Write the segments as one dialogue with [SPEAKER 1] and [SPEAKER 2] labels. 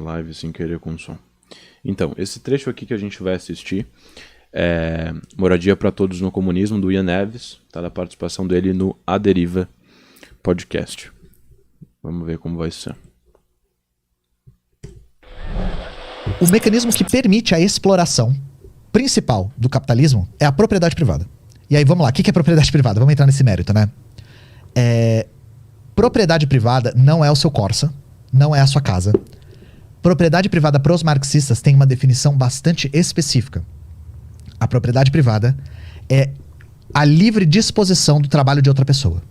[SPEAKER 1] live sem querer com som. Então, esse trecho aqui que a gente vai assistir é Moradia para Todos no Comunismo, do Ian Neves, tá, da participação dele no A Deriva podcast. Vamos ver como vai ser.
[SPEAKER 2] O mecanismo que permite a exploração principal do capitalismo é a propriedade privada. E aí, vamos lá, o que é propriedade privada? Vamos entrar nesse mérito, né? Propriedade privada não é o seu Corsa, não é a sua casa. Propriedade privada para os marxistas tem uma definição bastante específica. A propriedade privada é a livre disposição do trabalho de outra pessoa.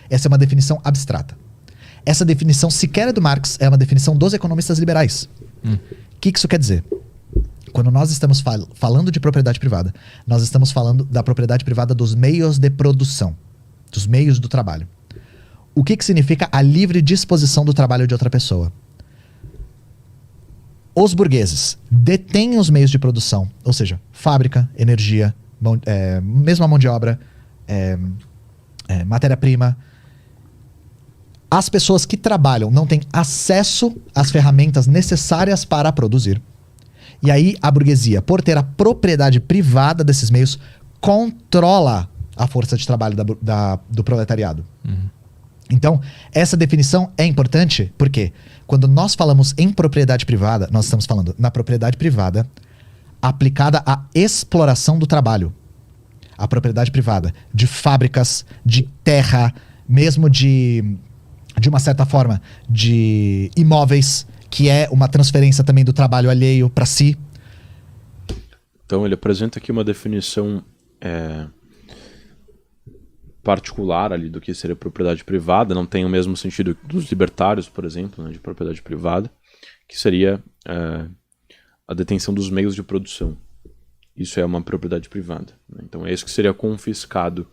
[SPEAKER 2] Essa é uma definição abstrata. Essa definição sequer é do Marx, é uma definição dos economistas liberais. O que isso quer dizer? Quando nós estamos falando de propriedade privada, nós estamos falando da propriedade privada dos meios de produção, dos meios do trabalho. O que significa a livre disposição do trabalho de outra pessoa? Os burgueses detêm os meios de produção, ou seja, fábrica, energia, mesmo a mão de obra, matéria-prima. As pessoas que trabalham não têm acesso às ferramentas necessárias para produzir. E aí a burguesia, por ter a propriedade privada desses meios, controla a força de trabalho do proletariado. Então, essa definição é importante porque quando nós falamos em propriedade privada, nós estamos falando na propriedade privada aplicada à exploração do trabalho. A propriedade privada de fábricas, de terra, mesmo de uma certa forma, de imóveis, que é uma transferência também do trabalho alheio para si.
[SPEAKER 1] Então ele apresenta aqui uma definição particular ali do que seria propriedade privada, não tem o mesmo sentido dos libertários, por exemplo, né, de propriedade privada, que seria a detenção dos meios de produção. Isso é uma propriedade privada, né? Então é isso que seria confiscado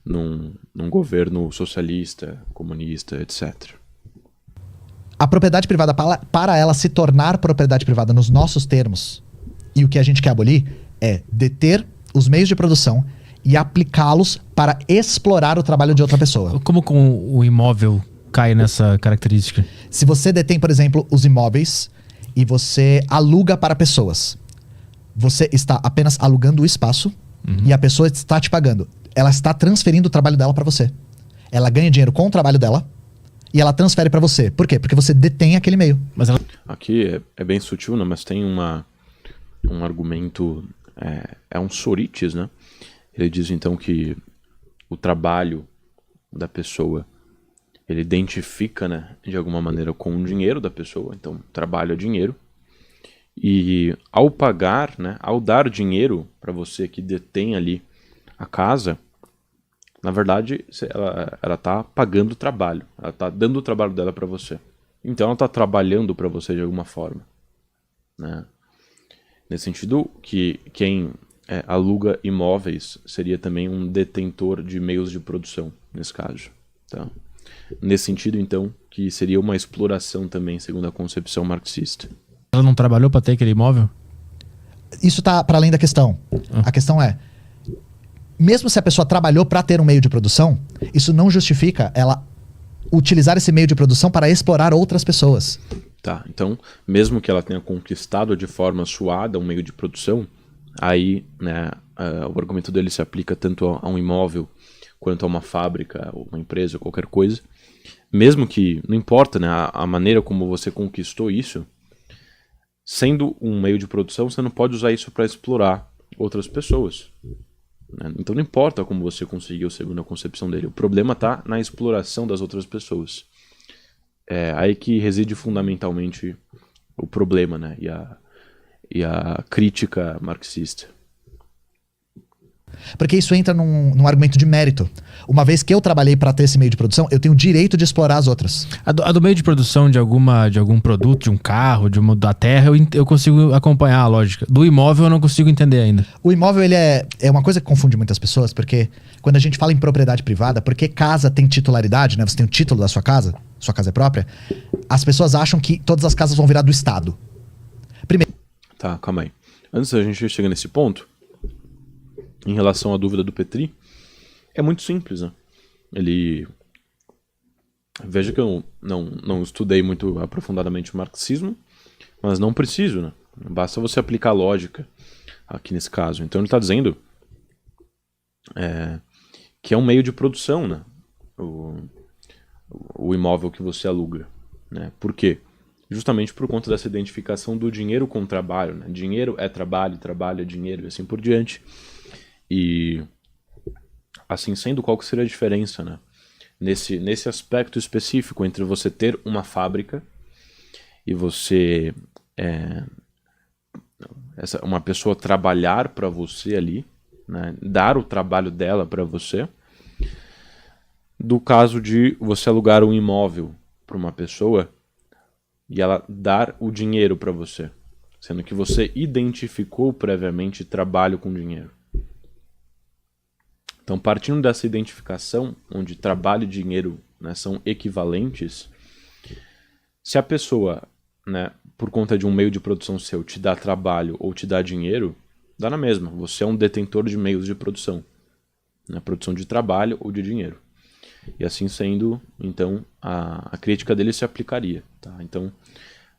[SPEAKER 1] num governo socialista, comunista, etc.
[SPEAKER 2] A propriedade privada, para ela se tornar propriedade privada nos nossos termos, e o que a gente quer abolir é deter os meios de produção e aplicá-los para explorar o trabalho de outra pessoa.
[SPEAKER 3] Como com o imóvel cai nessa característica?
[SPEAKER 2] Se você detém, por exemplo, os imóveis e você aluga para pessoas, você está apenas alugando o espaço e a pessoa está te pagando. Ela está transferindo o trabalho dela para você. Ela ganha dinheiro com o trabalho dela e ela transfere para você. Por quê? Porque você detém aquele meio.
[SPEAKER 3] Mas ela...
[SPEAKER 1] Aqui é bem sutil, né? Mas tem um argumento, um Sorites, né? Ele diz então que o trabalho da pessoa, ele identifica, né, de alguma maneira com o dinheiro da pessoa, então trabalho é dinheiro, e ao pagar, né, ao dar dinheiro para você que detém ali a casa, na verdade ela está pagando o trabalho, ela está dando o trabalho dela para você, então ela está trabalhando para você de alguma forma, né? Nesse sentido que quem aluga imóveis seria também um detentor de meios de produção, nesse caso. Tá? Nesse sentido, então, que seria uma exploração também, segundo a concepção marxista.
[SPEAKER 3] Ela não trabalhou para ter aquele imóvel?
[SPEAKER 2] Isso está para além da questão. A questão é, mesmo se a pessoa trabalhou para ter um meio de produção, isso não justifica ela utilizar esse meio de produção para explorar outras pessoas.
[SPEAKER 1] Tá, então, mesmo que ela tenha conquistado de forma suada um meio de produção, aí, né, o argumento dele se aplica tanto a um imóvel quanto a uma fábrica, ou uma empresa, ou qualquer coisa. Mesmo que, não importa, né, a maneira como você conquistou isso, sendo um meio de produção, você não pode usar isso para explorar outras pessoas, né? Então não importa como você conseguiu, segundo a concepção dele. O problema está na exploração das outras pessoas. É aí que reside fundamentalmente o problema, né, e a crítica marxista.
[SPEAKER 2] Porque isso entra num argumento de mérito. Uma vez que eu trabalhei para ter esse meio de produção, eu tenho o direito de explorar as outras.
[SPEAKER 3] A do meio de produção de algum produto, de um carro, da terra, eu consigo acompanhar a lógica. Do imóvel eu não consigo entender ainda.
[SPEAKER 2] O imóvel, ele é uma coisa que confunde muitas pessoas, porque quando a gente fala em propriedade privada, porque casa tem titularidade, né? Você tem o título da sua casa é própria, as pessoas acham que todas as casas vão virar do Estado. Primeiro...
[SPEAKER 1] Tá, calma aí. Antes da gente chegar nesse ponto, em relação à dúvida do Petri, é muito simples, né? Veja que eu não estudei muito aprofundadamente o marxismo, mas não preciso, né? Basta você aplicar lógica aqui nesse caso. Então ele está dizendo que é um meio de produção, né? O imóvel que você aluga, né? Por quê? Justamente por conta dessa identificação do dinheiro com o trabalho, né? Dinheiro é trabalho, trabalho é dinheiro e assim por diante. E assim sendo, qual que seria a diferença, né? Nesse aspecto específico entre você ter uma fábrica e você uma pessoa trabalhar para você ali, né? Dar o trabalho dela para você, do caso de você alugar um imóvel para uma pessoa e ela dar o dinheiro para você, sendo que você identificou previamente trabalho com dinheiro. Então, partindo dessa identificação, onde trabalho e dinheiro, né, são equivalentes, se a pessoa, né, por conta de um meio de produção seu, te dá trabalho ou te dá dinheiro, dá na mesma. Você é um detentor de meios de produção, né, produção de trabalho ou de dinheiro. E assim sendo, então, a crítica dele se aplicaria. Tá? Então,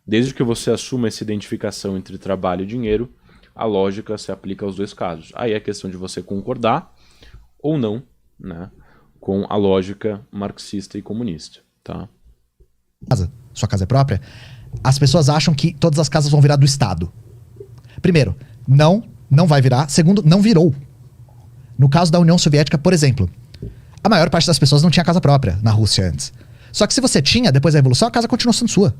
[SPEAKER 1] desde que você assuma essa identificação entre trabalho e dinheiro, a lógica se aplica aos dois casos. Aí é questão de você concordar ou não, né, com a lógica marxista e comunista. Tá?
[SPEAKER 2] Sua casa é própria, as pessoas acham que todas as casas vão virar do Estado. Primeiro, não vai virar. Segundo, não virou. No caso da União Soviética, por exemplo, a maior parte das pessoas não tinha casa própria na Rússia antes. Só que se você tinha, depois da Revolução, a casa continuou sendo sua.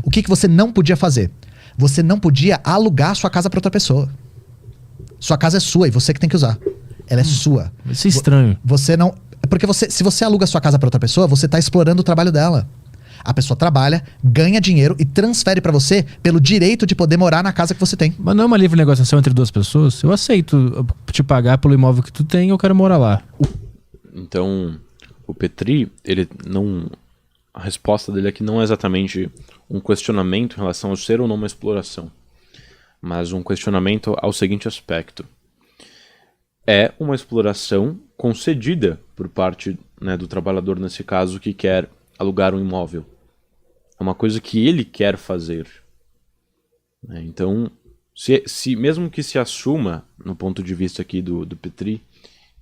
[SPEAKER 2] O que você não podia fazer? Você não podia alugar sua casa para outra pessoa. Sua casa é sua e você que tem que usar. Ela é sua.
[SPEAKER 3] Isso é estranho.
[SPEAKER 2] Você não... Porque se você aluga sua casa para outra pessoa, você tá explorando o trabalho dela. A pessoa trabalha, ganha dinheiro e transfere para você pelo direito de poder morar na casa que você tem.
[SPEAKER 3] Mas não é uma livre negociação entre duas pessoas? Eu aceito te pagar pelo imóvel que tu tem e eu quero morar lá.
[SPEAKER 1] Então, o Petri, ele não... A resposta dele aqui não é exatamente um questionamento em relação ao ser ou não uma exploração, mas um questionamento ao seguinte aspecto. É uma exploração concedida por parte, né, do trabalhador, nesse caso, que quer alugar um imóvel. É uma coisa que ele quer fazer. Então, se mesmo que se assuma, no ponto de vista aqui do Petri,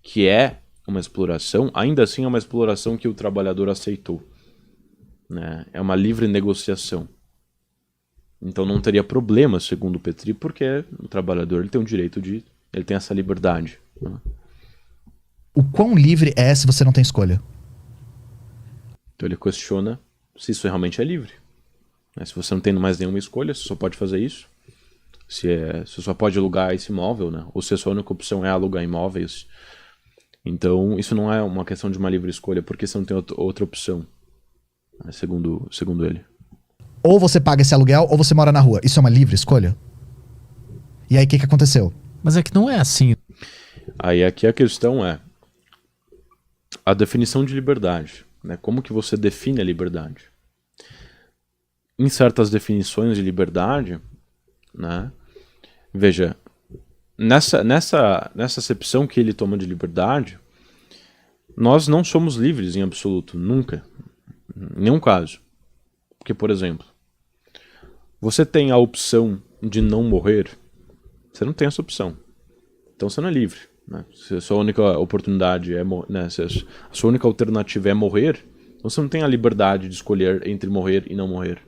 [SPEAKER 1] que é uma exploração, ainda assim é uma exploração que o trabalhador aceitou. Né? É uma livre negociação. Então não teria problema, segundo o Petri, porque o trabalhador ele tem o direito de... Ele tem essa liberdade. Né?
[SPEAKER 2] O quão livre é se você não tem escolha?
[SPEAKER 1] Então ele questiona se isso realmente é livre. Se você não tem mais nenhuma escolha, você só pode fazer isso. Se você só pode alugar esse imóvel, né? Ou se a sua única opção é alugar imóveis. Então isso não é uma questão de uma livre escolha, porque você não tem outra opção. Segundo ele.
[SPEAKER 2] Ou você paga esse aluguel ou você mora na rua. Isso é uma livre escolha? E aí o que aconteceu?
[SPEAKER 3] Mas é que não é assim.
[SPEAKER 1] Aí aqui a questão é a definição de liberdade. Né? Como que você define a liberdade? Em certas definições de liberdade, né? Veja, nessa acepção que ele toma de liberdade, nós não somos livres em absoluto, nunca. Em nenhum caso. Porque, por exemplo, você tem a opção de não morrer, você não tem essa opção. Então você não é livre. Né? Se a sua única oportunidade é né? Se a sua única alternativa é morrer, você não tem a liberdade de escolher entre morrer e não morrer.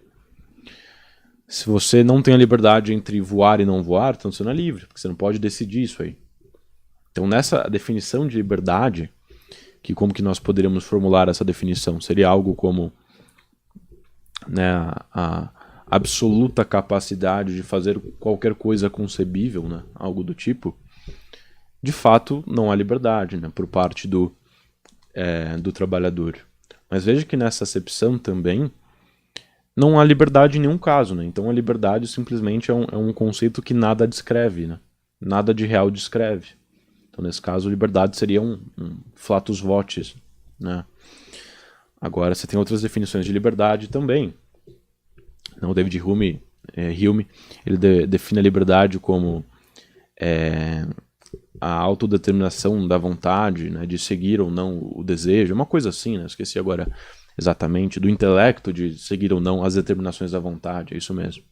[SPEAKER 1] Se você não tem a liberdade entre voar e não voar, então você não é livre, porque você não pode decidir isso aí. Então nessa definição de liberdade, que como que nós poderíamos formular essa definição? Seria algo como, né, a absoluta capacidade de fazer qualquer coisa concebível, né, algo do tipo. De fato, não há liberdade, né, por parte do trabalhador. Mas veja que nessa acepção também não há liberdade em nenhum caso. Né? Então a liberdade simplesmente é um conceito que nada descreve, né? Nada de real descreve. Então, nesse caso, liberdade seria um flatus votis, né? Agora, você tem outras definições de liberdade também. O David Hume ele define a liberdade como a autodeterminação da vontade, né, de seguir ou não o desejo, uma coisa assim, né? Esqueci agora exatamente, do intelecto de seguir ou não as determinações da vontade, é isso mesmo.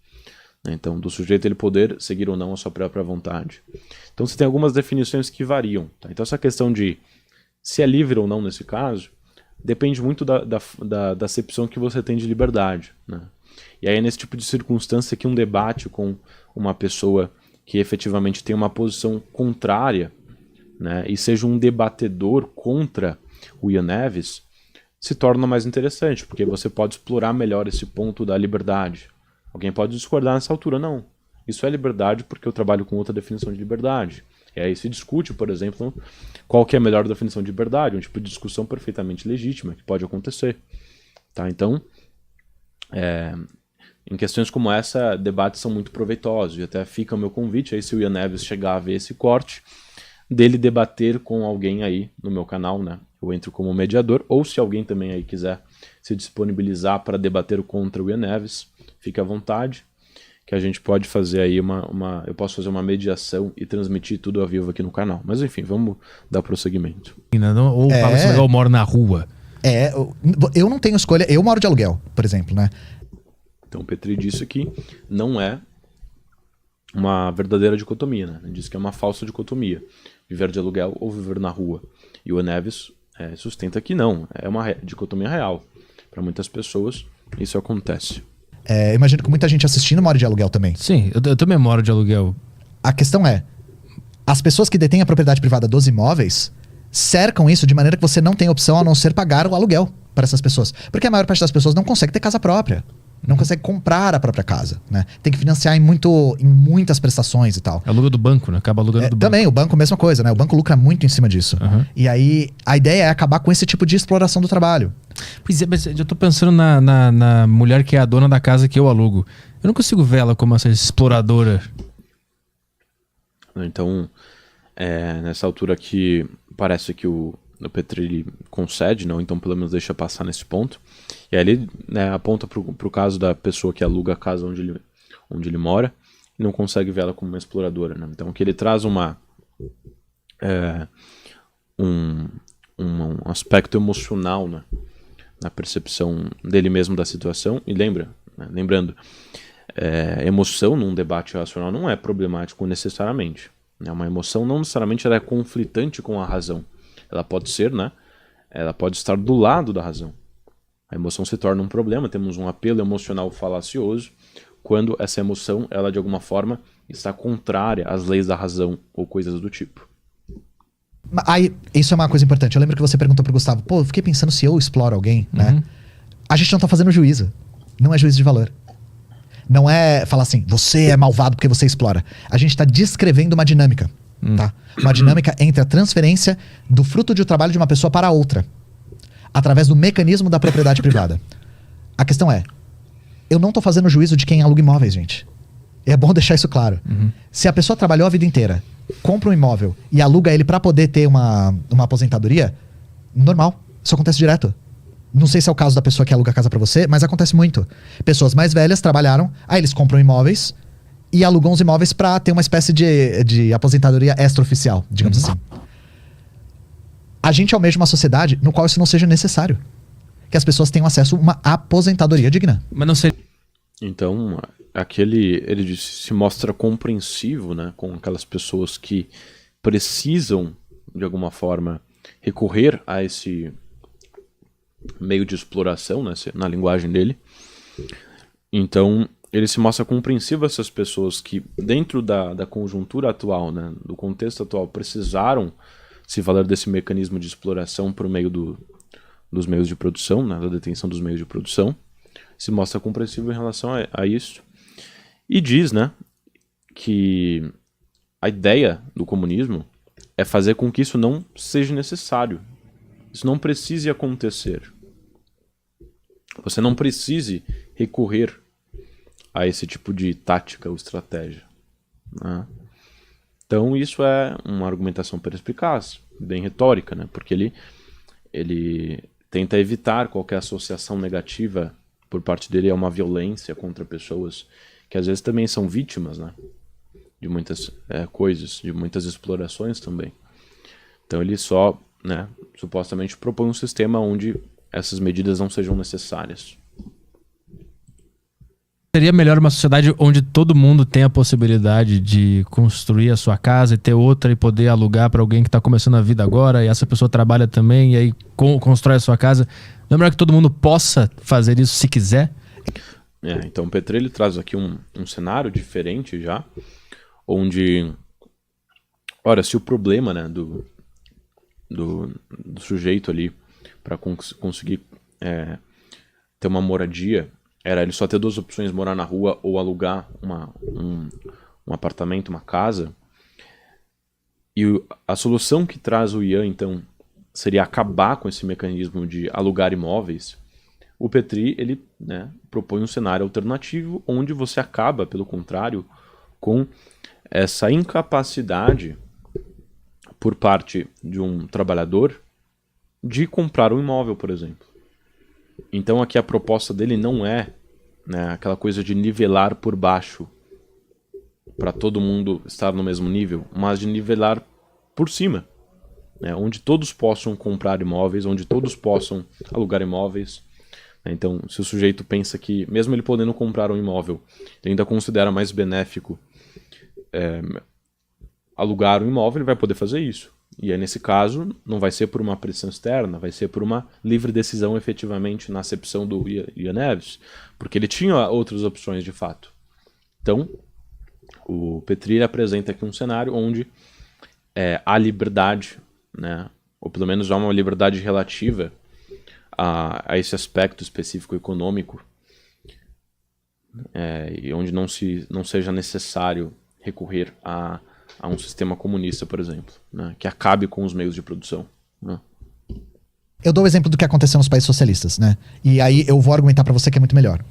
[SPEAKER 1] né? Então, do sujeito ele poder seguir ou não a sua própria vontade. Então, você tem algumas definições que variam. Tá? Então, essa questão de se é livre ou não nesse caso, depende muito da acepção que você tem de liberdade, né? E aí, nesse tipo de circunstância que um debate com uma pessoa que efetivamente tem uma posição contrária, né, e seja um debatedor contra o Ian Neves, se torna mais interessante, porque você pode explorar melhor esse ponto da liberdade. Alguém pode discordar nessa altura, não. Isso é liberdade porque eu trabalho com outra definição de liberdade. E aí se discute, por exemplo, qual que é a melhor definição de liberdade, um tipo de discussão perfeitamente legítima que pode acontecer. Tá? Então, em questões como essa, debates são muito proveitosos, e até fica o meu convite, aí se o Ian Neves chegar a ver esse corte, dele debater com alguém aí no meu canal, né? Eu entro como mediador, ou se alguém também aí quiser se disponibilizar para debater contra o Ian Neves, fique à vontade, que a gente pode fazer aí eu posso fazer uma mediação e transmitir tudo ao vivo aqui no canal. Mas enfim, vamos dar prosseguimento.
[SPEAKER 3] Ou fala assim, eu moro na rua.
[SPEAKER 2] Eu não tenho escolha, eu moro de aluguel, por exemplo, né?
[SPEAKER 1] Então o Petri disse que não é uma verdadeira dicotomia, né? Ele disse que é uma falsa dicotomia, viver de aluguel ou viver na rua. E o Neves sustenta que não, é uma dicotomia real. Para muitas pessoas isso acontece.
[SPEAKER 2] Imagino que muita gente assistindo mora de aluguel também.
[SPEAKER 3] Sim, eu também moro de aluguel.
[SPEAKER 2] A questão é, as pessoas que detêm a propriedade privada dos imóveis cercam isso de maneira que você não tem opção a não ser pagar o aluguel para essas pessoas. Porque a maior parte das pessoas não consegue ter casa própria. Não consegue comprar a própria casa, né? Tem que financiar em muitas prestações e tal.
[SPEAKER 3] Aluga do banco, né? Acaba alugando do banco.
[SPEAKER 2] Também, o banco, mesma coisa, né? O banco lucra muito em cima disso.
[SPEAKER 3] Uhum.
[SPEAKER 2] E aí, a ideia é acabar com esse tipo de exploração do trabalho.
[SPEAKER 3] Pois é, mas eu tô pensando na mulher que é a dona da casa que eu alugo. Eu não consigo ver ela como essa exploradora.
[SPEAKER 1] Então, nessa altura aqui, parece que o Petri ele concede, não? Então pelo menos deixa passar nesse ponto. E aí ele, né, aponta pro caso da pessoa que aluga a casa onde ele mora e não consegue ver ela como uma exploradora, né? Então que ele traz um aspecto emocional, né, na percepção dele mesmo da situação. E lembrando, emoção num debate racional não é problemático necessariamente, né? Uma emoção não necessariamente ela é conflitante com a razão. Ela pode ser, né? Ela pode estar do lado da razão. A emoção se torna um problema, temos um apelo emocional falacioso quando essa emoção, ela de alguma forma está contrária às leis da razão ou coisas do tipo.
[SPEAKER 2] Aí, isso é uma coisa importante. Eu lembro que você perguntou pro Gustavo, eu fiquei pensando se eu exploro alguém, né? A gente não tá fazendo juízo. Não é juízo de valor. Não é falar assim, você é malvado porque você explora. A gente tá descrevendo uma dinâmica. Tá? Uma dinâmica entre a transferência do fruto de um trabalho de uma pessoa para outra, através do mecanismo da propriedade privada. A questão é, eu não tô fazendo juízo de quem aluga imóveis, gente. É bom deixar isso claro. Se a pessoa trabalhou a vida inteira, compra um imóvel e aluga ele para poder ter uma aposentadoria, normal. Isso acontece direto. Não sei se é o caso da pessoa que aluga a casa para você, mas acontece muito. Pessoas mais velhas trabalharam, aí eles compram imóveis e alugam os imóveis para ter uma espécie de aposentadoria extraoficial, digamos assim. A gente almeja uma sociedade no qual isso não seja necessário. Que as pessoas tenham acesso a uma aposentadoria digna.
[SPEAKER 3] Mas não sei.
[SPEAKER 1] Então, ele se mostra compreensivo, né, com aquelas pessoas que precisam, de alguma forma, recorrer a esse meio de exploração, né, na linguagem dele. Então, ele se mostra compreensivo a essas pessoas que, dentro da conjuntura atual, né, do contexto atual, precisaram se valer desse mecanismo de exploração por meio dos meios de produção, né, da detenção dos meios de produção. Se mostra compreensivo em relação a isso. E diz, né, que a ideia do comunismo é fazer com que isso não seja necessário. Isso não precise acontecer. Você não precise recorrer a esse tipo de tática ou estratégia, né? Então isso é uma argumentação perspicaz, bem retórica, né? Porque ele tenta evitar qualquer associação negativa por parte dele a uma violência contra pessoas que às vezes também são vítimas, né, de muitas coisas, de muitas explorações também. Então ele só, né, supostamente propõe um sistema onde essas medidas não sejam necessárias.
[SPEAKER 3] Seria melhor uma sociedade onde todo mundo tem a possibilidade de construir a sua casa e ter outra e poder alugar para alguém que está começando a vida agora, e essa pessoa trabalha também e aí constrói a sua casa. Não é melhor que todo mundo possa fazer isso se quiser?
[SPEAKER 1] Então o Petri ele traz aqui um cenário diferente já, onde, ora, se o problema, né, do sujeito ali para conseguir ter uma moradia era ele só ter duas opções, morar na rua ou alugar um apartamento, uma casa. E a solução que traz o Ian, então, seria acabar com esse mecanismo de alugar imóveis. O Petri, ele, né, propõe um cenário alternativo onde você acaba, pelo contrário, com essa incapacidade por parte de um trabalhador de comprar um imóvel, por exemplo. Então aqui a proposta dele não é, né, aquela coisa de nivelar por baixo para todo mundo estar no mesmo nível, mas de nivelar por cima, né, onde todos possam comprar imóveis, onde todos possam alugar imóveis. Então, se o sujeito pensa que, mesmo ele podendo comprar um imóvel, ele ainda considera mais benéfico alugar um imóvel, ele vai poder fazer isso. E aí, nesse caso, não vai ser por uma pressão externa, vai ser por uma livre decisão efetivamente na acepção do Ian Neves, porque ele tinha outras opções de fato. Então, o Petri apresenta aqui um cenário onde há liberdade, né, ou pelo menos há uma liberdade relativa a esse aspecto específico econômico, e onde não seja necessário recorrer a um sistema comunista, por exemplo, né, que acabe com os meios de produção, né.
[SPEAKER 2] Eu dou o exemplo do que aconteceu nos países socialistas, né? E aí eu vou argumentar pra você que é muito melhor.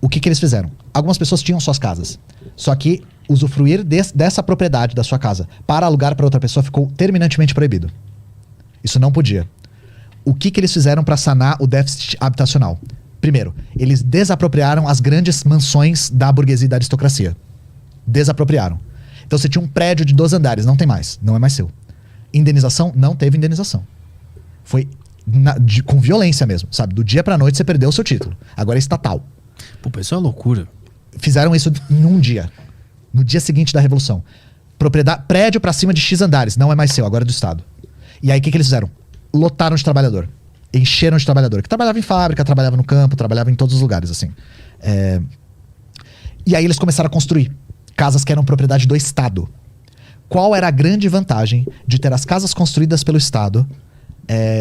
[SPEAKER 2] O que eles fizeram? Algumas pessoas tinham suas casas, só que usufruir dessa propriedade da sua casa para alugar para outra pessoa ficou terminantemente proibido. Isso não podia. O que eles fizeram para sanar o déficit habitacional? Primeiro, eles desapropriaram as grandes mansões da burguesia e da aristocracia. Desapropriaram. Então você tinha um prédio de 2 andares, não tem mais, não é mais seu. Indenização? Não teve indenização. Foi com violência mesmo, sabe? Do dia pra noite você perdeu o seu título. Agora é estatal.
[SPEAKER 3] Pô, isso é uma loucura.
[SPEAKER 2] Fizeram isso em um dia. No dia seguinte da Revolução. Prédio pra cima de X andares, não é mais seu, agora é do Estado. E aí o que eles fizeram? Lotaram de trabalhador. Encheram de trabalhador. Que trabalhava em fábrica, trabalhava no campo, trabalhava em todos os lugares, assim. E aí eles começaram a construir casas que eram propriedade do Estado. Qual era a grande vantagem de ter as casas construídas pelo Estado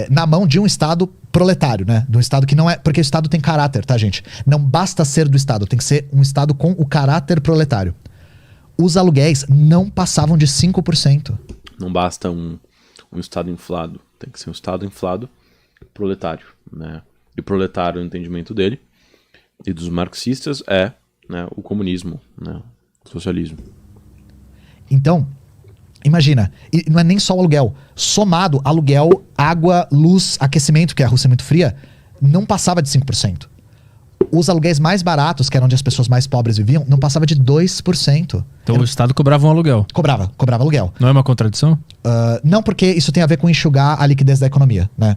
[SPEAKER 2] na mão de um Estado proletário, né? De um Estado que não é... Porque o Estado tem caráter, tá, gente? Não basta ser do Estado, tem que ser um Estado com o caráter proletário. Os aluguéis não passavam de 5%.
[SPEAKER 1] Não basta um Estado inflado, tem que ser um Estado inflado proletário, né? E o proletário, no entendimento dele e dos marxistas, né, o comunismo, né? O socialismo.
[SPEAKER 2] Então, imagina, e não é nem só o aluguel. Somado, aluguel, água, luz, aquecimento, que a Rússia é muito fria, não passava de 5%. Os aluguéis mais baratos, que eram onde as pessoas mais pobres viviam, não passava de 2%.
[SPEAKER 3] Então o Estado cobrava um aluguel.
[SPEAKER 2] Cobrava aluguel.
[SPEAKER 3] Não é uma contradição?
[SPEAKER 2] Não, porque isso tem a ver com enxugar a liquidez da economia, né?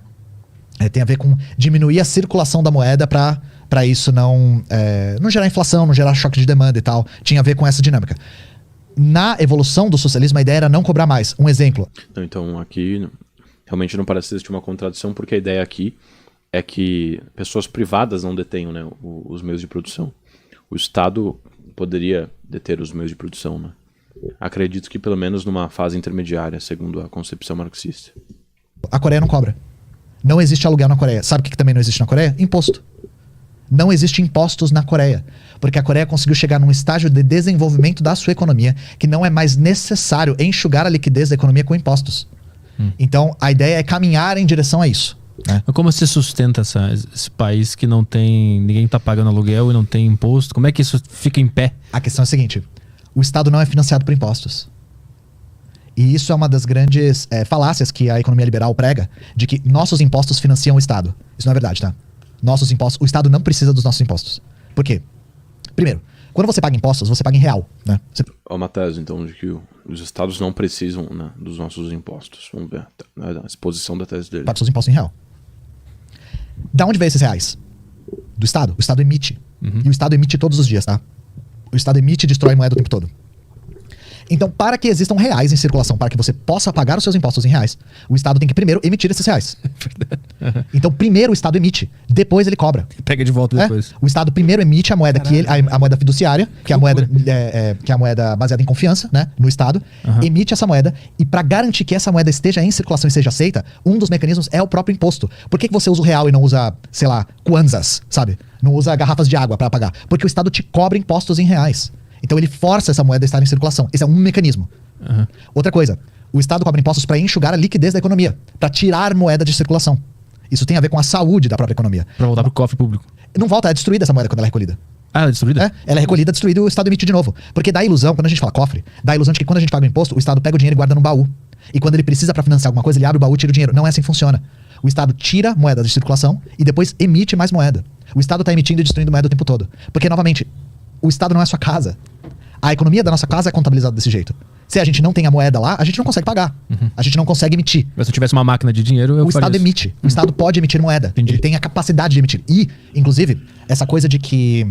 [SPEAKER 2] Tem a ver com diminuir a circulação da moeda para isso não gerar inflação, não gerar choque de demanda e tal. Tinha a ver com essa dinâmica. Na evolução do socialismo, a ideia era não cobrar mais. Um exemplo.
[SPEAKER 1] Então, aqui realmente não parece existir uma contradição, porque a ideia aqui é que pessoas privadas não detenham, né, os meios de produção. O Estado poderia deter os meios de produção, né? Acredito que pelo menos numa fase intermediária, segundo a concepção marxista.
[SPEAKER 2] A Coreia não cobra. Não existe aluguel na Coreia. Sabe o que também não existe na Coreia? Imposto. Não existe impostos na Coreia. Porque a Coreia conseguiu chegar num estágio de desenvolvimento da sua economia que não é mais necessário enxugar a liquidez da economia com impostos. Então, a ideia é caminhar em direção a isso, né?
[SPEAKER 3] Mas como se sustenta esse país que não tem... Ninguém tá pagando aluguel e não tem imposto? Como é que isso fica em pé?
[SPEAKER 2] A questão é a seguinte. O Estado não é financiado por impostos. E isso é uma das grandes falácias que a economia liberal prega, de que nossos impostos financiam o Estado. Isso não é verdade, tá? Nossos impostos, o Estado não precisa dos nossos impostos. Por quê? Primeiro, quando você paga impostos, você paga em real, né?
[SPEAKER 1] É uma tese, então, de que os Estados não precisam, né, dos nossos impostos. Vamos ver a exposição da tese dele.
[SPEAKER 2] Paga seus impostos em real. Da onde vem esses reais? Do Estado. O Estado emite. E o Estado emite todos os dias, tá? O Estado emite e destrói moeda o tempo todo. Então, para que existam reais em circulação, para que você possa pagar os seus impostos em reais, o Estado tem que primeiro emitir esses reais. Então, primeiro o Estado emite, depois ele cobra.
[SPEAKER 3] Pega de volta depois.
[SPEAKER 2] O Estado primeiro emite a moeda a moeda fiduciária, que é a moeda baseada em confiança, né, no Estado, emite essa moeda, e para garantir que essa moeda esteja em circulação e seja aceita, um dos mecanismos é o próprio imposto. Por que você usa o real e não usa, sei lá, kwanzas, sabe? Não usa garrafas de água para pagar? Porque o Estado te cobra impostos em reais. Então ele força essa moeda a estar em circulação. Esse é um mecanismo. Outra coisa, o Estado cobra impostos para enxugar a liquidez da economia, para tirar moeda de circulação. Isso tem a ver com a saúde da própria economia.
[SPEAKER 3] Pra voltar pro cofre público.
[SPEAKER 2] Não volta, é destruída essa moeda quando ela é recolhida.
[SPEAKER 3] Ah, ela é destruída?
[SPEAKER 2] Ela é recolhida, destruída e o Estado emite de novo. Porque dá a ilusão, quando a gente fala cofre, dá a ilusão de que quando a gente paga o imposto, o Estado pega o dinheiro e guarda no baú. E quando ele precisa para financiar alguma coisa, ele abre o baú e tira o dinheiro. Não é assim que funciona. O Estado tira moeda de circulação e depois emite mais moeda. O Estado está emitindo e destruindo moeda o tempo todo. Porque, novamente, o Estado não é a sua casa. A economia da nossa casa é contabilizada desse jeito. Se a gente não tem a moeda lá, a gente não consegue pagar. A gente não consegue emitir.
[SPEAKER 3] Mas se eu tivesse uma máquina de dinheiro, eu
[SPEAKER 2] O Estado emite. O Estado pode emitir moeda.
[SPEAKER 3] Entendi.
[SPEAKER 2] Ele tem a capacidade de emitir. E, inclusive, essa coisa de que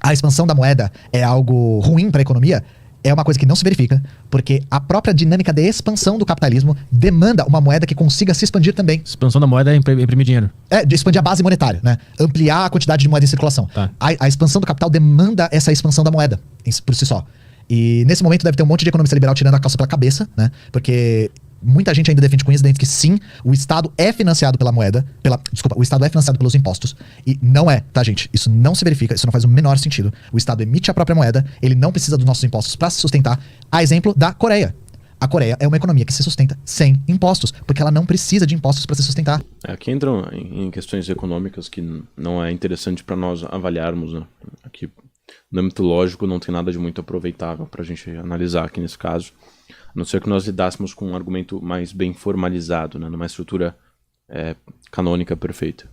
[SPEAKER 2] a expansão da moeda é algo ruim para a economia é uma coisa que não se verifica, porque a própria dinâmica de expansão do capitalismo demanda uma moeda que consiga se expandir também.
[SPEAKER 3] Expansão da moeda é imprimir dinheiro.
[SPEAKER 2] De expandir a base monetária, né? Ampliar a quantidade de moeda em circulação.
[SPEAKER 3] Tá.
[SPEAKER 2] A expansão do capital demanda essa expansão da moeda por si só. E nesse momento deve ter um monte de economista liberal tirando a calça pela cabeça, né? Porque muita gente ainda defende com isso dentro que sim, o Estado é financiado pela moeda, o Estado é financiado pelos impostos. E não é, tá, gente? Isso não se verifica, isso não faz o menor sentido. O Estado emite a própria moeda, ele não precisa dos nossos impostos para se sustentar. A exemplo da Coreia. A Coreia é uma economia que se sustenta sem impostos, porque ela não precisa de impostos para se sustentar.
[SPEAKER 1] Aqui entram em questões econômicas que não é interessante para nós avaliarmos, né? Aqui, no âmbito lógico, não tem nada de muito aproveitável para a gente analisar aqui nesse caso, a não ser que nós lidássemos com um argumento mais bem formalizado, né? Numa estrutura canônica perfeita.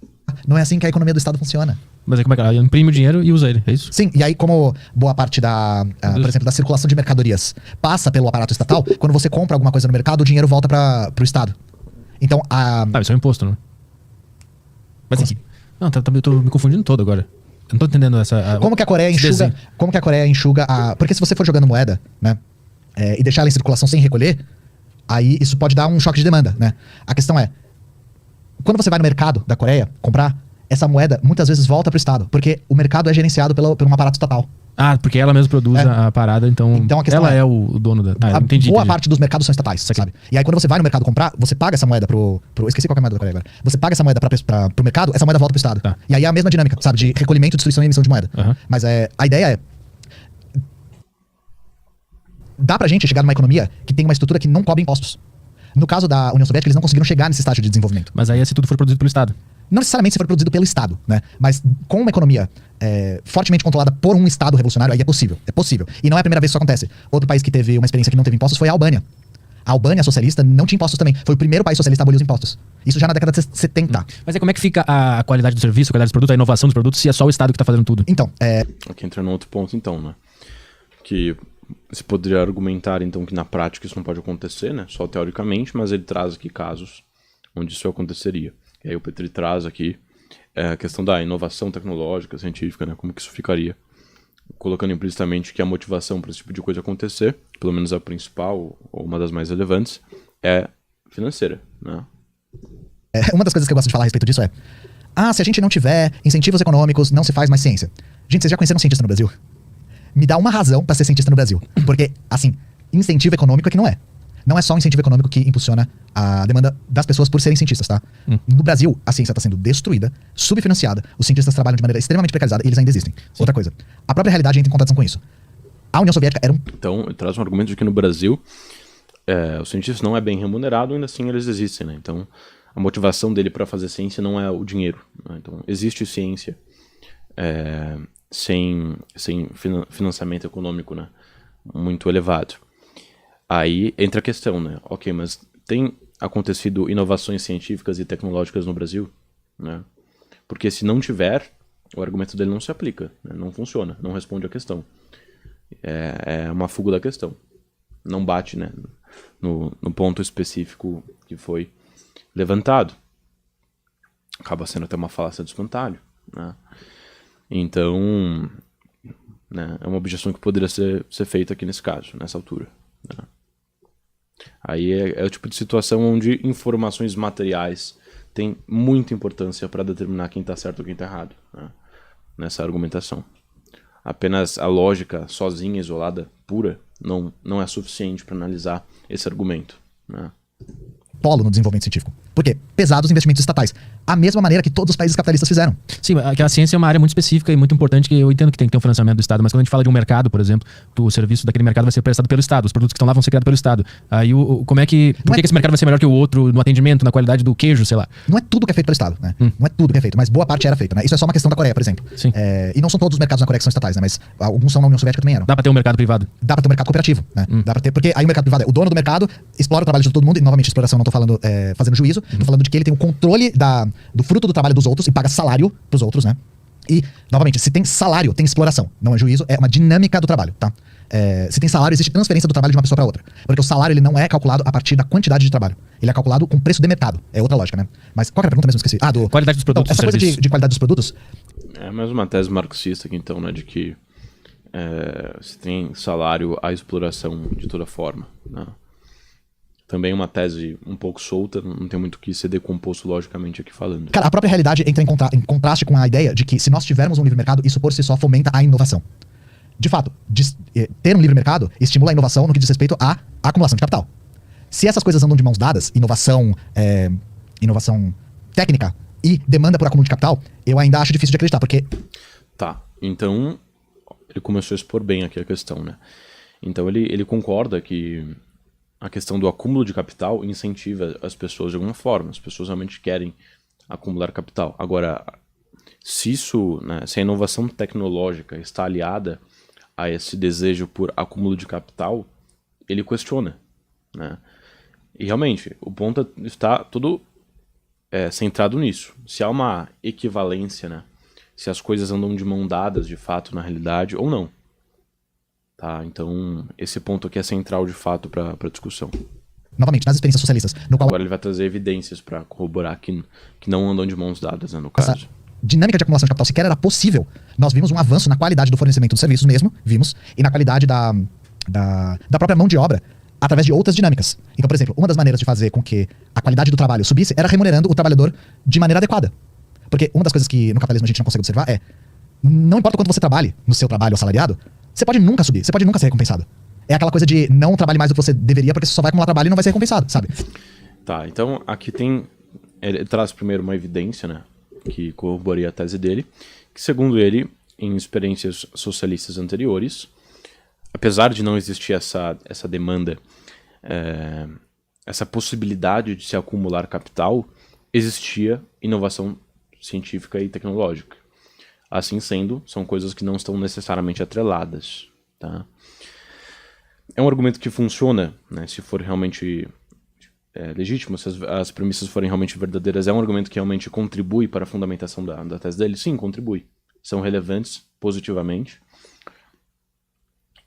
[SPEAKER 2] Não é assim que a economia do Estado funciona.
[SPEAKER 3] Mas aí como é que ela imprime o dinheiro e usa ele, é isso?
[SPEAKER 2] Sim, e aí como boa parte por exemplo, da circulação de mercadorias passa pelo aparato estatal, quando você compra alguma coisa no mercado, o dinheiro volta pro Estado. Então,
[SPEAKER 3] isso é um imposto, né? Mas
[SPEAKER 2] Como
[SPEAKER 3] assim, não, eu tô me confundindo todo agora. Eu não tô entendendo essa...
[SPEAKER 2] Como que a Coreia enxuga Porque se você for jogando moeda, né, e deixar ela em circulação sem recolher, aí isso pode dar um choque de demanda, né? A questão é, quando você vai no mercado da Coreia comprar, essa moeda muitas vezes volta pro Estado, porque o mercado é gerenciado por um aparato estatal.
[SPEAKER 3] Ah, porque ela mesma produz a parada, então
[SPEAKER 2] a questão
[SPEAKER 3] ela é o dono da... entendi.
[SPEAKER 2] Boa parte dos mercados são estatais, sabe? E aí quando você vai no mercado comprar, você paga essa moeda esqueci qual é a moeda da Coreia agora. Você paga essa moeda pro mercado, essa moeda volta pro Estado.
[SPEAKER 3] Tá.
[SPEAKER 2] E aí é a mesma dinâmica, sabe? De recolhimento, destruição e emissão de moeda. Mas a ideia é... Dá pra gente chegar numa economia que tem uma estrutura que não cobra impostos. No caso da União Soviética, eles não conseguiram chegar nesse estágio de desenvolvimento.
[SPEAKER 3] Mas aí se tudo for produzido pelo Estado.
[SPEAKER 2] Não necessariamente se for produzido pelo Estado, né? Mas com uma economia fortemente controlada por um Estado revolucionário, aí é possível. É possível. E não é a primeira vez que isso acontece. Outro país que teve uma experiência que não teve impostos foi a Albânia. A Albânia socialista não tinha impostos também. Foi o primeiro país socialista a abolir os impostos. Isso já na década de 70.
[SPEAKER 3] Mas aí como é que fica a qualidade do serviço, a qualidade dos produtos, a inovação dos produtos, se é só o Estado que tá fazendo tudo?
[SPEAKER 2] Então,
[SPEAKER 1] Aqui entra num outro ponto, então, né? Que se poderia argumentar, então, que na prática isso não pode acontecer, né? Só teoricamente, mas ele traz aqui casos onde isso aconteceria. E aí o Petri traz aqui a questão da inovação tecnológica, científica, né? Como que isso ficaria? Colocando implicitamente que a motivação para esse tipo de coisa acontecer, pelo menos a principal, ou uma das mais relevantes, é financeira, né?
[SPEAKER 2] Uma das coisas que eu gosto de falar a respeito disso é: se a gente não tiver incentivos econômicos, não se faz mais ciência. Gente, vocês já conheceram um cientista no Brasil? Me dá uma razão para ser cientista no Brasil. Porque, assim, incentivo econômico é que não é. Não é só o incentivo econômico que impulsiona a demanda das pessoas por serem cientistas, tá? No Brasil, a ciência está sendo destruída, subfinanciada, os cientistas trabalham de maneira extremamente precarizada e eles ainda existem. Sim. Outra coisa, a própria realidade entra em contradição com isso. A União Soviética era
[SPEAKER 1] Então, traz um argumento de que no Brasil, os cientistas não é bem remunerado, ainda assim eles existem, né? Então, a motivação dele para fazer ciência não é o dinheiro, né? Então, existe ciência sem financiamento econômico, né? Muito elevado. Aí entra a questão, né? Ok, mas tem acontecido inovações científicas e tecnológicas no Brasil, né? Porque se não tiver, o argumento dele não se aplica, né? Não funciona, não responde à questão. É uma fuga da questão. Não bate, né, no ponto específico que foi levantado. Acaba sendo até uma falácia do espantalho, né? Então, né, é uma objeção que poderia ser feita aqui nesse caso, nessa altura. Né? Aí é o tipo de situação onde informações materiais têm muita importância para determinar quem está certo ou quem está errado, né? Nessa argumentação. Apenas a lógica sozinha, isolada, pura, não é suficiente para analisar esse argumento, né?
[SPEAKER 2] Polo no desenvolvimento científico. Por quê? Pesados investimentos estatais. A mesma maneira que todos os países capitalistas fizeram.
[SPEAKER 3] Sim, que a ciência é uma área muito específica e muito importante, que eu entendo que tem que ter um financiamento do Estado, mas quando a gente fala de um mercado, por exemplo, que o serviço daquele mercado vai ser prestado pelo Estado, os produtos que estão lá vão ser criados pelo Estado. Aí como é que... Por que esse mercado vai ser melhor que o outro no atendimento, na qualidade do queijo, sei lá?
[SPEAKER 2] Não é tudo que é feito pelo Estado, né? Não é tudo que é feito, mas boa parte era feito, né? Isso é só uma questão da Coreia, por exemplo.
[SPEAKER 3] Sim.
[SPEAKER 2] E não são todos os mercados na Coreia que são estatais, né? Mas alguns são na União Soviética também eram.
[SPEAKER 3] Dá pra ter um mercado privado?
[SPEAKER 2] Dá pra ter um mercado cooperativo, né? Dá pra ter, porque aí o mercado privado é o dono do mercado, explora o trabalho de todo mundo, e novamente, exploração, não tô falando fazendo juízo, tô falando de que ele tem o controle do fruto do trabalho dos outros e paga salário pros outros, né? E, novamente, se tem salário, tem exploração. Não é juízo, é uma dinâmica do trabalho, tá? Se tem salário, existe transferência do trabalho de uma pessoa para outra. Porque o salário ele não é calculado a partir da quantidade de trabalho. Ele é calculado com preço de mercado. É outra lógica, né? Mas qual que era a pergunta mesmo? Esqueci.
[SPEAKER 3] Qualidade dos produtos.
[SPEAKER 2] Então, essa coisa de qualidade dos produtos.
[SPEAKER 1] É mais uma tese marxista aqui, então, né? De que se tem salário, há exploração de toda forma, né? Também uma tese um pouco solta, não tem muito o que ser decomposto logicamente aqui falando.
[SPEAKER 2] Cara, a própria realidade entra em contraste com a ideia de que se nós tivermos um livre mercado, isso por si só fomenta a inovação. De fato, ter um livre mercado estimula a inovação no que diz respeito à acumulação de capital. Se essas coisas andam de mãos dadas, inovação técnica e demanda por acúmulo de capital, eu ainda acho difícil de acreditar, porque...
[SPEAKER 1] Tá, então ele começou a expor bem aqui a questão, né? Então ele concorda que a questão do acúmulo de capital incentiva as pessoas de alguma forma. As pessoas realmente querem acumular capital. Agora, se isso, né, se a inovação tecnológica está aliada a esse desejo por acúmulo de capital, ele questiona, né? E realmente, o ponto está tudo centrado nisso. Se há uma equivalência, né? Se as coisas andam de mão dadas de fato na realidade ou não. Tá, então esse ponto aqui é central de fato para a discussão.
[SPEAKER 2] Novamente, nas experiências socialistas, no qual
[SPEAKER 1] agora ele vai trazer evidências para corroborar que não andam de mãos dadas, né, no caso.
[SPEAKER 2] Essa dinâmica de acumulação de capital sequer era possível. Nós vimos um avanço na qualidade do fornecimento dos serviços mesmo, e na qualidade da própria mão de obra, através de outras dinâmicas. Então, por exemplo, uma das maneiras de fazer com que a qualidade do trabalho subisse era remunerando o trabalhador de maneira adequada. Porque uma das coisas que no capitalismo a gente não consegue observar é, não importa quanto você trabalhe no seu trabalho assalariado, você pode nunca subir, você pode nunca ser recompensado. É aquela coisa de não trabalhe mais do que você deveria, porque você só vai acumular trabalho e não vai ser recompensado, sabe?
[SPEAKER 1] Tá, então aqui tem... Ele traz primeiro uma evidência, né, que corroboraria a tese dele, que segundo ele, em experiências socialistas anteriores, apesar de não existir essa demanda, essa possibilidade de se acumular capital, existia inovação científica e tecnológica. Assim sendo, são coisas que não estão necessariamente atreladas, tá? É um argumento que funciona, né, se for realmente legítimo, se as premissas forem realmente verdadeiras. É um argumento que realmente contribui para a fundamentação da tese dele? Sim, contribui. São relevantes positivamente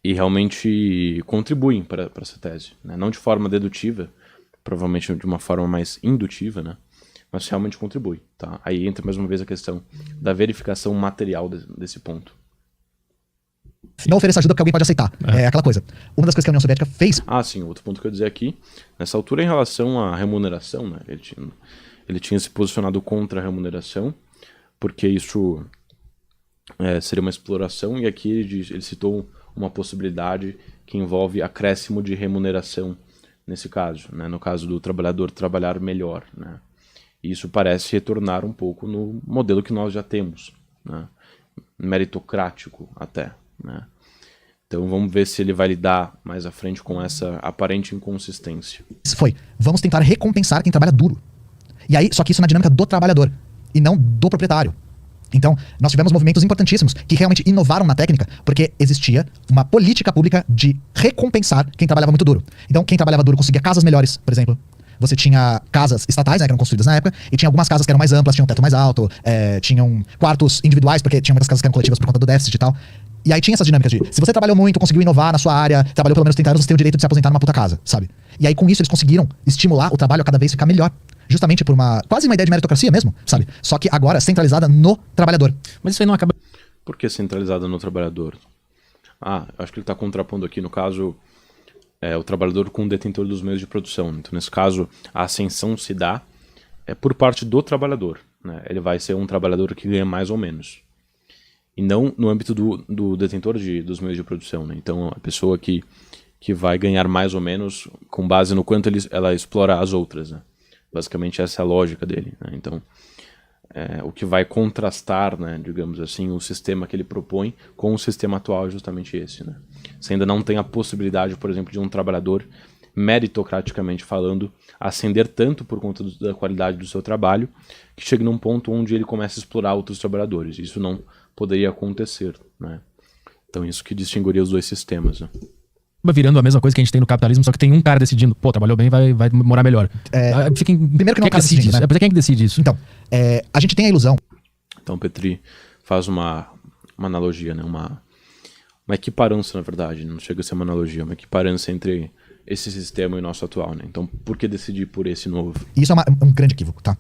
[SPEAKER 1] e realmente contribuem para essa tese, né? Não de forma dedutiva, provavelmente de uma forma mais indutiva, né? Mas realmente contribui, tá? Aí entra mais uma vez a questão da verificação material desse ponto.
[SPEAKER 2] Não ofereça ajuda porque alguém pode aceitar. É aquela coisa. Uma das coisas que a União Soviética fez...
[SPEAKER 1] Ah, sim, outro ponto que eu ia dizer aqui, nessa altura em relação à remuneração, né? Ele tinha se posicionado contra a remuneração, porque isso seria uma exploração, e aqui ele citou uma possibilidade que envolve acréscimo de remuneração nesse caso, né? No caso do trabalhador trabalhar melhor, né? Isso parece retornar um pouco no modelo que nós já temos, né? Meritocrático até, né? Então vamos ver se ele vai lidar mais à frente com essa aparente inconsistência.
[SPEAKER 2] Vamos tentar recompensar quem trabalha duro. E aí, só que isso na dinâmica do trabalhador e não do proprietário. Então, nós tivemos movimentos importantíssimos que realmente inovaram na técnica, porque existia uma política pública de recompensar quem trabalhava muito duro. Então, quem trabalhava duro conseguia casas melhores, por exemplo. Você tinha casas estatais, né, que eram construídas na época, e tinha algumas casas que eram mais amplas, tinham um teto mais alto, tinham quartos individuais, porque tinha muitas casas que eram coletivas por conta do déficit e tal. E aí tinha essas dinâmicas de, se você trabalhou muito, conseguiu inovar na sua área, trabalhou pelo menos 30 anos, você tem o direito de se aposentar numa puta casa, sabe? E aí com isso eles conseguiram estimular o trabalho a cada vez ficar melhor. Justamente por quase uma ideia de meritocracia mesmo, sabe? Só que agora centralizada no trabalhador.
[SPEAKER 3] Mas isso aí não acaba...
[SPEAKER 1] Por que centralizada no trabalhador? Acho que ele está contrapondo aqui, no caso, o trabalhador com o detentor dos meios de produção. Então, nesse caso, a ascensão se dá por parte do trabalhador, né? Ele vai ser um trabalhador que ganha mais ou menos. E não no âmbito do detentor dos meios de produção, né? Então, a pessoa que vai ganhar mais ou menos com base no quanto ela explora as outras, né? Basicamente, essa é a lógica dele, né? Então, o que vai contrastar, né, digamos assim, o sistema que ele propõe com o sistema atual é justamente esse, né? Você ainda não tem a possibilidade, por exemplo, de um trabalhador, meritocraticamente falando, ascender tanto por conta da qualidade do seu trabalho, que chegue num ponto onde ele começa a explorar outros trabalhadores. Isso não poderia acontecer, né? Então isso que distinguiria os dois sistemas, né?
[SPEAKER 3] Virando a mesma coisa que a gente tem no capitalismo, só que tem um cara decidindo, pô, trabalhou bem, vai morar melhor.
[SPEAKER 2] Primeiro que não
[SPEAKER 3] quem
[SPEAKER 2] tá
[SPEAKER 3] decide
[SPEAKER 2] decidindo,
[SPEAKER 3] isso?
[SPEAKER 2] né?
[SPEAKER 3] Quem é que decide isso?
[SPEAKER 2] Então, a gente tem a ilusão.
[SPEAKER 1] Então Petri faz uma analogia, né? Uma equiparança, na verdade, não chega a ser uma analogia, uma equiparança entre esse sistema e o nosso atual, né? Então, por que decidir por esse novo?
[SPEAKER 2] Isso é um grande equívoco, tá?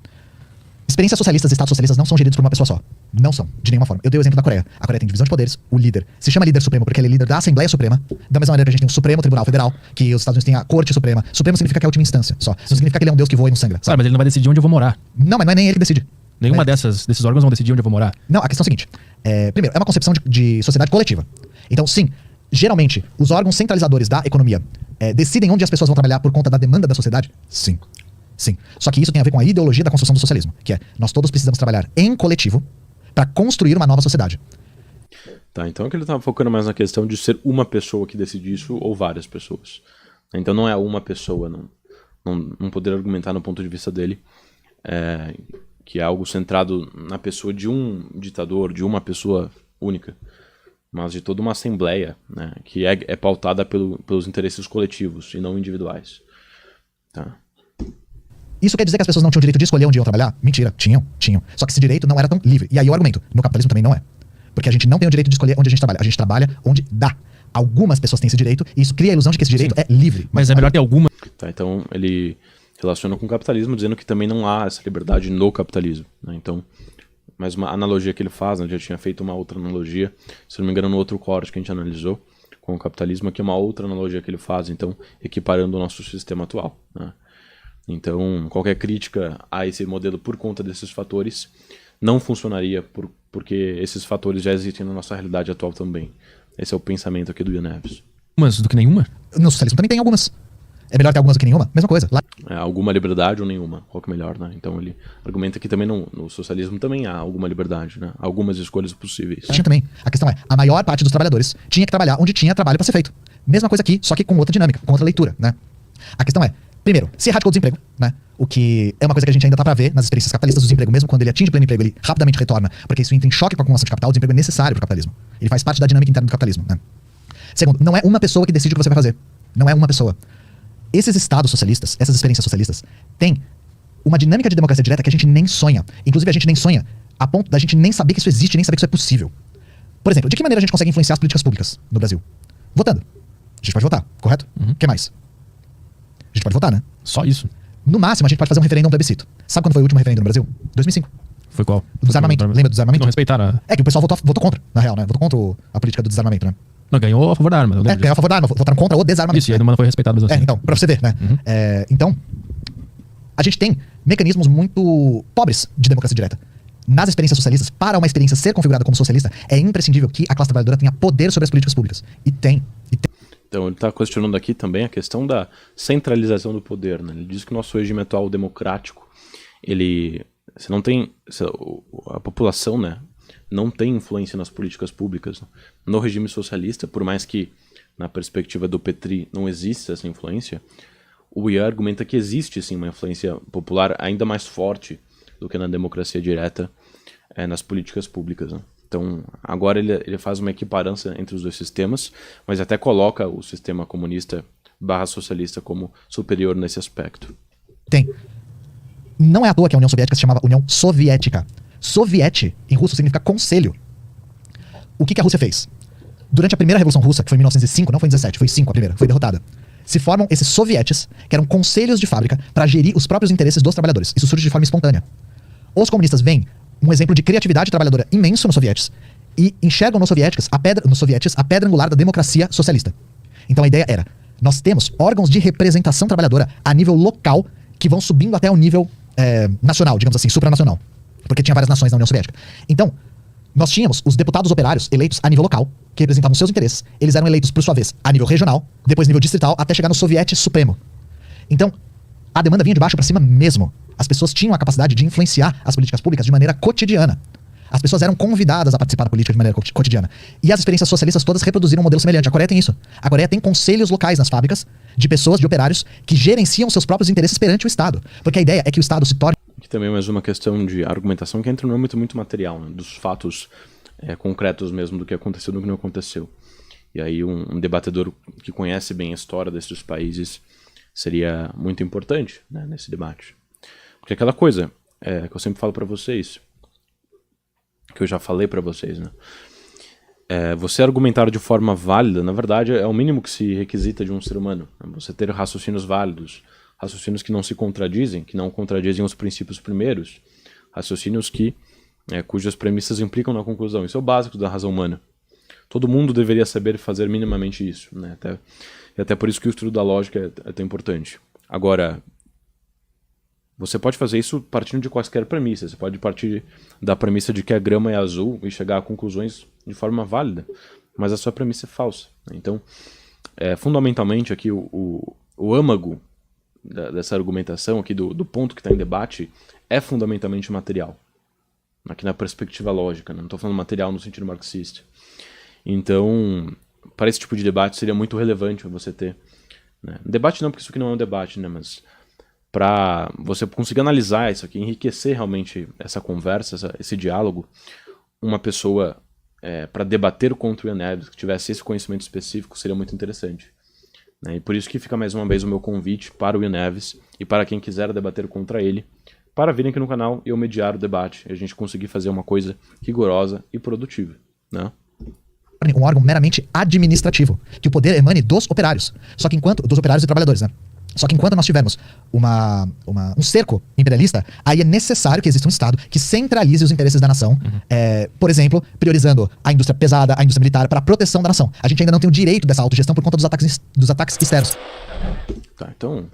[SPEAKER 2] Experiências socialistas e estados socialistas não são geridos por uma pessoa só. Não são, de nenhuma forma. Eu dei o exemplo da Coreia. A Coreia tem divisão de poderes, o líder se chama líder supremo porque ele é líder da Assembleia Suprema. Da mesma maneira que a gente tem um Supremo Tribunal Federal, que os Estados Unidos têm a Corte Suprema. Supremo significa que é a última instância, só. Não significa que ele é um Deus que voa e não sangra,
[SPEAKER 3] Sabe,
[SPEAKER 2] sabe?
[SPEAKER 3] mas ele não vai decidir onde eu vou morar.
[SPEAKER 2] Não, mas não é nem ele que decide.
[SPEAKER 3] Nenhuma desses órgãos vão decidir onde eu vou morar.
[SPEAKER 2] Não, a questão é a seguinte. Primeiro, é uma concepção de sociedade coletiva. Então, sim, geralmente, os órgãos centralizadores da economia decidem onde as pessoas vão trabalhar por conta da demanda da sociedade? Sim. Sim. Só que isso tem a ver com a ideologia da construção do socialismo, que é, nós todos precisamos trabalhar em coletivo para construir uma nova sociedade.
[SPEAKER 1] Tá, então é que ele estava focando mais na questão de ser uma pessoa que decide isso ou várias pessoas. Então não é uma pessoa, não poder argumentar no ponto de vista dele, que é algo centrado na pessoa de um ditador, de uma pessoa única, mas de toda uma assembleia, né, que é pautada pelos interesses coletivos e não individuais. Tá.
[SPEAKER 2] Isso quer dizer que as pessoas não tinham direito de escolher onde iam trabalhar? Mentira, tinham. Só que esse direito não era tão livre. E aí eu argumento, no capitalismo também não é. Porque a gente não tem o direito de escolher onde a gente trabalha. A gente trabalha onde dá. Algumas pessoas têm esse direito e isso cria a ilusão de que esse direito é livre.
[SPEAKER 3] Mas é melhor ter alguma.
[SPEAKER 1] Tá, então ele relaciona com o capitalismo dizendo que também não há essa liberdade no capitalismo, né? Então, mais uma analogia que ele faz, né? Já tinha feito uma outra analogia, se não me engano no outro corte que a gente analisou com o capitalismo, aqui é uma outra analogia que ele faz, então equiparando o nosso sistema atual, né? Então, qualquer crítica a esse modelo por conta desses fatores não funcionaria porque esses fatores já existem na nossa realidade atual também. Esse é o pensamento aqui do Ian Neves.
[SPEAKER 3] Umas do que nenhuma?
[SPEAKER 2] No socialismo também tem algumas. É melhor ter algumas do que nenhuma? Mesma coisa. Lá...
[SPEAKER 1] alguma liberdade ou nenhuma? Qual que é melhor, né? Então ele argumenta que também no socialismo também há alguma liberdade, né? Algumas escolhas possíveis.
[SPEAKER 2] Tinha também. A questão é, a maior parte dos trabalhadores tinha que trabalhar onde tinha trabalho para ser feito. Mesma coisa aqui, só que com outra dinâmica, com outra leitura, né? A questão é, primeiro, se erradicou o desemprego, né? O que é uma coisa que a gente ainda tá pra ver nas experiências capitalistas do desemprego, mesmo quando ele atinge pleno emprego, ele rapidamente retorna, porque isso entra em choque com a acumulação de capital. O desemprego é necessário pro capitalismo. Ele faz parte da dinâmica interna do capitalismo, né? Segundo, não é uma pessoa que decide o que você vai fazer. Não é uma pessoa. Esses estados socialistas, essas experiências socialistas, têm uma dinâmica de democracia direta que a gente nem sonha. Inclusive, a gente nem sonha a ponto da gente nem saber que isso existe, nem saber que isso é possível. Por exemplo, de que maneira a gente consegue influenciar as políticas públicas no Brasil? Votando. A gente pode votar, correto? O que mais? A gente pode votar, né?
[SPEAKER 3] Só isso.
[SPEAKER 2] No máximo, a gente pode fazer um referendo, um plebiscito. Sabe quando foi o último referendo no Brasil? 2005.
[SPEAKER 3] Foi qual?
[SPEAKER 2] O desarmamento. Lembra do desarmamento?
[SPEAKER 3] Não respeitaram.
[SPEAKER 2] É que o pessoal votou contra, na real, né? Votou contra a política do desarmamento, né?
[SPEAKER 3] Não, ganhou a favor da arma. Eu lembro
[SPEAKER 2] Ganhou a favor da arma, votaram contra o desarmamento.
[SPEAKER 3] Isso, e aí não foi respeitado mesmo assim.
[SPEAKER 2] Então, pra você ver, né? Então, a gente tem mecanismos muito pobres de democracia direta. Nas experiências socialistas, para uma experiência ser configurada como socialista, é imprescindível que a classe trabalhadora tenha poder sobre as políticas públicas. E tem.
[SPEAKER 1] Então ele está questionando aqui também a questão da centralização do poder, né? Ele diz que o nosso regime atual democrático, você não tem, a população, né, não tem influência nas políticas públicas. No regime socialista, por mais que na perspectiva do Petri não exista essa influência, o Ian argumenta que existe sim uma influência popular ainda mais forte do que na democracia direta nas políticas públicas, né? Então, agora ele faz uma equiparança entre os dois sistemas, mas até coloca o sistema comunista / socialista como superior nesse aspecto.
[SPEAKER 2] Tem. Não é à toa que a União Soviética se chamava União Soviética. Soviete, em russo, significa conselho. O que a Rússia fez? Durante a primeira Revolução Russa, que foi em 1905, não foi em 17, foi 5 a primeira, foi derrotada. Se formam esses sovietes, que eram conselhos de fábrica para gerir os próprios interesses dos trabalhadores. Isso surge de forma espontânea. Os comunistas veem um exemplo de criatividade trabalhadora imenso nos sovietes e enxergam nos soviéticos a pedra angular da democracia socialista. Então a ideia era, nós temos órgãos de representação trabalhadora a nível local que vão subindo até o nível nacional, digamos assim, supranacional. Porque tinha várias nações na União Soviética. Então, nós tínhamos os deputados operários eleitos a nível local, que representavam seus interesses. Eles eram eleitos, por sua vez, a nível regional, depois nível distrital, até chegar no Soviete Supremo. Então, a demanda vinha de baixo para cima mesmo. As pessoas tinham a capacidade de influenciar as políticas públicas de maneira cotidiana. As pessoas eram convidadas a participar da política de maneira cotidiana. E as experiências socialistas todas reproduziram um modelo semelhante. A Coreia tem isso. A Coreia tem conselhos locais nas fábricas de pessoas, de operários, que gerenciam seus próprios interesses perante o Estado. Porque a ideia é que o Estado se torne...
[SPEAKER 1] Aqui também é mais uma questão de argumentação que entra no âmbito muito material, né? Dos fatos concretos mesmo, do que aconteceu e do que não aconteceu. E aí um debatedor que conhece bem a história desses países seria muito importante, né, nesse debate. Porque aquela coisa que eu sempre falo para vocês, que eu já falei para vocês, né? Você argumentar de forma válida, na verdade, é o mínimo que se requisita de um ser humano. Né? Você ter raciocínios válidos, raciocínios que não se contradizem, que não contradizem os princípios primeiros, raciocínios cujas premissas implicam na conclusão. Isso é o básico da razão humana. Todo mundo deveria saber fazer minimamente isso, né? Até por isso que o estudo da lógica é tão importante. Agora, você pode fazer isso partindo de quaisquer premissas. Você pode partir da premissa de que a grama é azul e chegar a conclusões de forma válida, mas a sua premissa é falsa. Então, fundamentalmente aqui o âmago dessa argumentação aqui do ponto que está em debate é fundamentalmente material. Aqui na perspectiva lógica, né? Não estou falando material no sentido marxista. Então, para esse tipo de debate seria muito relevante você ter, né? Debate não, porque isso aqui não é um debate, né? Mas para você conseguir analisar isso aqui, enriquecer realmente essa conversa, esse diálogo, uma pessoa para debater contra o Ian Neves, que tivesse esse conhecimento específico, seria muito interessante, né? E por isso que fica mais uma vez o meu convite para o Ian Neves e para quem quiser debater contra ele, para virem aqui no canal e eu mediar o debate, e a gente conseguir fazer uma coisa rigorosa e produtiva, né?
[SPEAKER 2] Um órgão meramente administrativo, que o poder emane dos operários. Só que enquanto... dos operários e trabalhadores, né? Só que enquanto nós tivermos um cerco imperialista, aí é necessário que exista um Estado que centralize os interesses da nação, por exemplo, priorizando a indústria pesada, a indústria militar, para a proteção da nação. A gente ainda não tem o direito dessa autogestão por conta dos ataques externos.
[SPEAKER 1] Tá, então,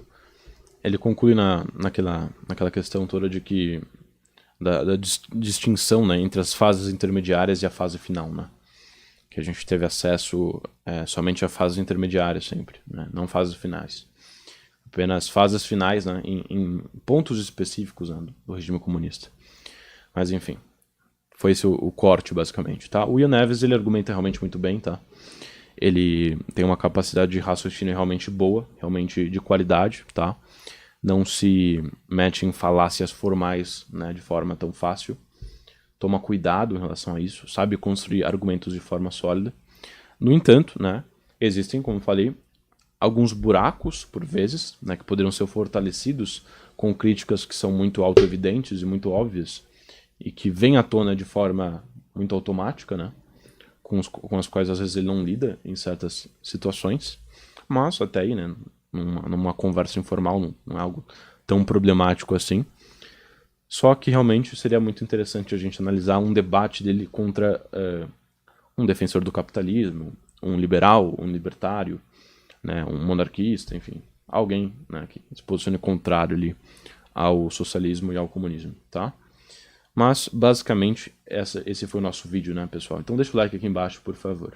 [SPEAKER 1] ele conclui naquela questão toda de que da distinção, né, entre as fases intermediárias e a fase final, né? Que a gente teve acesso somente a fases intermediárias sempre, né? Não fases finais. Apenas fases finais, né, em pontos específicos, né, do regime comunista. Mas enfim, foi esse o corte basicamente, tá? O Ian Neves, ele argumenta realmente muito bem, tá? Ele tem uma capacidade de raciocínio realmente boa, realmente de qualidade, tá? Não se mete em falácias formais, né, de forma tão fácil. Toma cuidado em relação a isso, sabe construir argumentos de forma sólida. No entanto, né, existem, como eu falei, alguns buracos, por vezes, né, que poderiam ser fortalecidos com críticas que são muito autoevidentes e muito óbvias, e que vêm à tona de forma muito automática, né, com as quais às vezes ele não lida em certas situações, mas até aí, né, numa conversa informal, não é algo tão problemático assim. Só que realmente seria muito interessante a gente analisar um debate dele contra um defensor do capitalismo, um liberal, um libertário, né, um monarquista, enfim, alguém, né, que se posicione contrário ali ao socialismo e ao comunismo, tá? Mas, basicamente, esse foi o nosso vídeo, né, pessoal? Então deixa o like aqui embaixo, por favor.